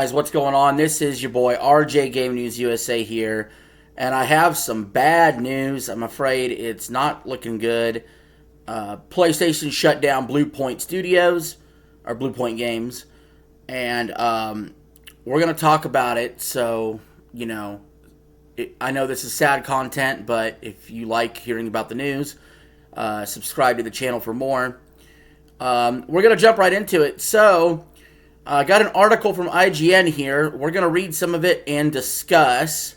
Guys, what's going on? This is your boy RJ Game News USA here, and I have some bad news. I'm afraid it's not looking good. PlayStation shut down Bluepoint Studios, or Bluepoint Games, and we're going to talk about it. So, I know this is sad content, but if you like hearing about the news, subscribe to the channel for more. We're going to jump right into it. So, I got an article from IGN here. We're going to read some of it and discuss.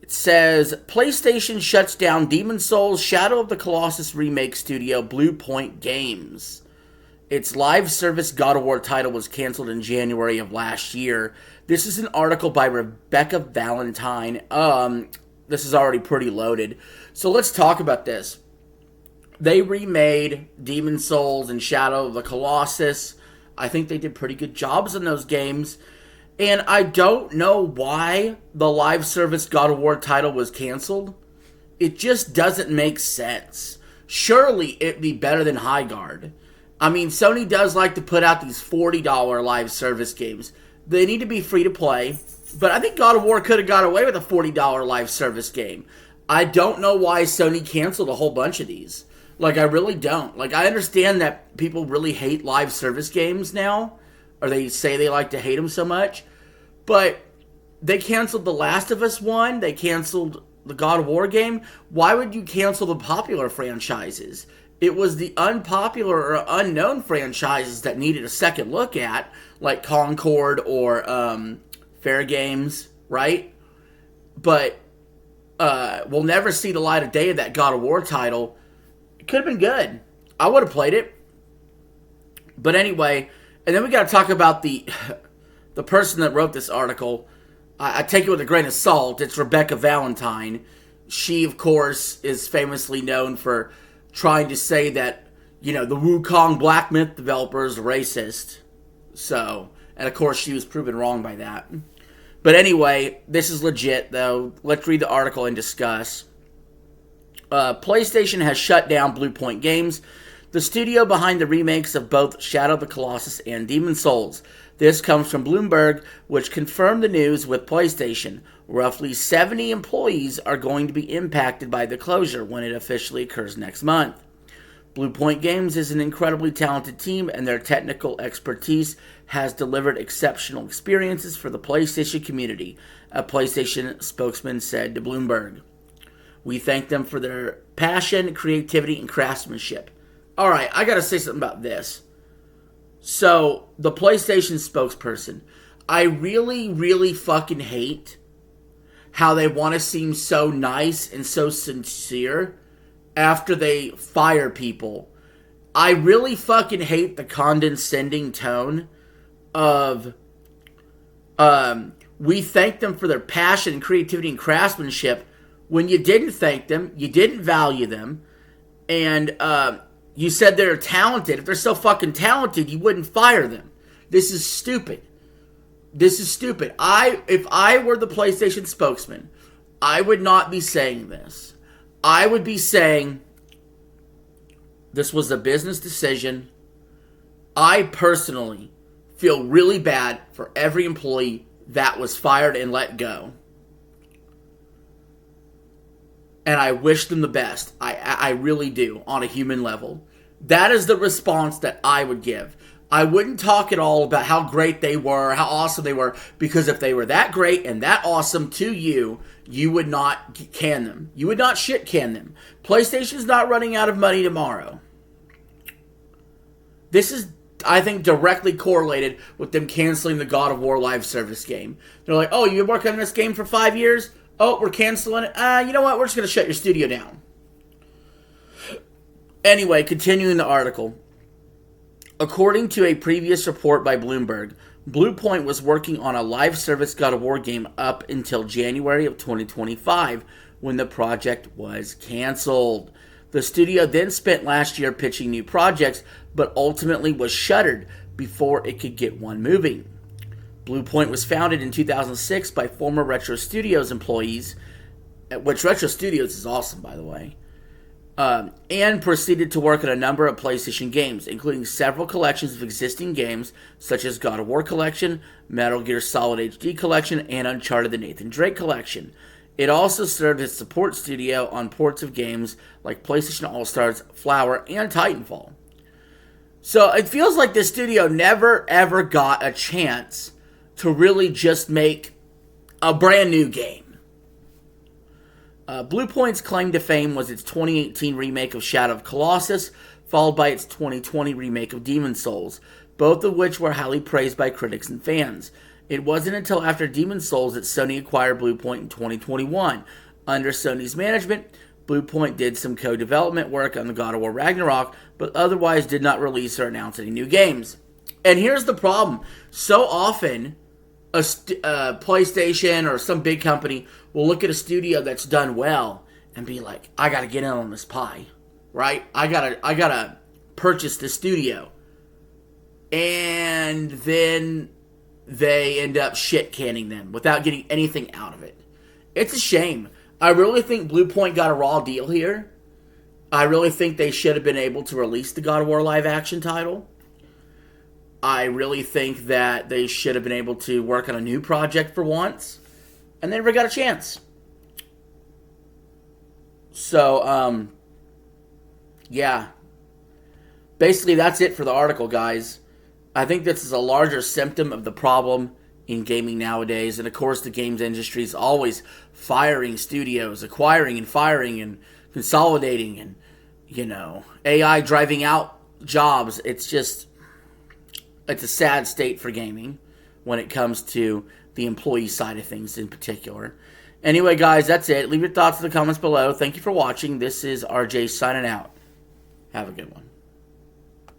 It says, PlayStation shuts down Demon's Souls Shadow of the Colossus remake studio Bluepoint Games. Its live service God of War title was canceled in January of last year. This is an article by Rebecca Valentine. This is already pretty loaded. So let's talk about this. They remade Demon's Souls and Shadow of the Colossus. I think they did pretty good jobs in those games. And I don't know why the live service God of War title was canceled. It just doesn't make sense. Surely it'd be better than High Guard. I mean, Sony does like to put out these $40 live service games. They need to be free to play. But I think God of War could have got away with a $40 live service game. I don't know why Sony canceled a whole bunch of these. I really don't. I understand that people really hate live service games now, or they say they like to hate them so much, but they canceled The Last of Us one, they canceled the God of War game. Why would you cancel the popular franchises? It was the unpopular or unknown franchises that needed a second look at, like Concord or Fair Games, right? But we'll never see the light of day of that God of War title. Could have been good. I would have played it. But anyway, and then we got to talk about the person that wrote this article. I take it with a grain of salt. It's Rebecca Valentine. She, of course, is famously known for trying to say that, the Wukong Black Myth developers are racist. So, and of course, she was proven wrong by that. But anyway, this is legit, though. Let's read the article and discuss. PlayStation has shut down Bluepoint Games, the studio behind the remakes of both Shadow of the Colossus and Demon's Souls. This comes from Bloomberg, which confirmed the news with PlayStation. Roughly 70 employees are going to be impacted by the closure when it officially occurs next month. Bluepoint Games is an incredibly talented team, and their technical expertise has delivered exceptional experiences for the PlayStation community, a PlayStation spokesman said to Bloomberg. We thank them for their passion, creativity, and craftsmanship. All right, I got to say something about this. So, the PlayStation spokesperson, I really, really fucking hate how they want to seem so nice and so sincere after they fire people. I really fucking hate the condescending tone of, we thank them for their passion, creativity, and craftsmanship, when you didn't thank them, you didn't value them, and you said they're talented. If they're so fucking talented, you wouldn't fire them. This is stupid. This is stupid. If I were the PlayStation spokesman, I would not be saying this. I would be saying this was a business decision. I personally feel really bad for every employee that was fired and let go. And I wish them the best. I really do, on a human level. That is the response that I would give. I wouldn't talk at all about how great they were, how awesome they were, because if they were that great and that awesome to you, you would not can them. You would not shit can them. PlayStation's not running out of money tomorrow. This is, I think, directly correlated with them canceling the God of War live service game. They're like, oh, you've been working on this game for 5 years? Oh, we're canceling it. You know what? We're just going to shut your studio down. Anyway, continuing the article. According to a previous report by Bloomberg, Bluepoint was working on a live service God of War game up until January of 2025, when the project was canceled. The studio then spent last year pitching new projects, but ultimately was shuttered before it could get one moving. Bluepoint was founded in 2006 by former Retro Studios employees, which Retro Studios is awesome, by the way, and proceeded to work on a number of PlayStation games, including several collections of existing games, such as God of War Collection, Metal Gear Solid HD Collection, and Uncharted the Nathan Drake Collection. It also served as support studio on ports of games like PlayStation All-Stars, Flower, and Titanfall. So it feels like this studio never ever got a chance to really just make a brand new game. Bluepoint's claim to fame was its 2018 remake of Shadow of Colossus, followed by its 2020 remake of Demon's Souls, both of which were highly praised by critics and fans. It wasn't until after Demon's Souls that Sony acquired Bluepoint in 2021. Under Sony's management, Bluepoint did some co-development work on the God of War Ragnarok, but otherwise did not release or announce any new games. And here's the problem. So often, a PlayStation or some big company will look at a studio that's done well and be like, I gotta get in on this pie, right? I gotta purchase this studio. And then they end up shit canning them without getting anything out of it. It's a shame. I really think Bluepoint got a raw deal here. I really think they should have been able to release the God of War live action title. I really think that they should have been able to work on a new project for once. And they never got a chance. So, yeah. Basically, that's it for the article, guys. I think this is a larger symptom of the problem in gaming nowadays. And, of course, the games industry is always firing studios, acquiring and firing and consolidating and, AI driving out jobs. It's a sad state for gaming when it comes to the employee side of things in particular. Anyway, guys, that's it. Leave your thoughts in the comments below. Thank you for watching. This is RJ signing out. Have a good one.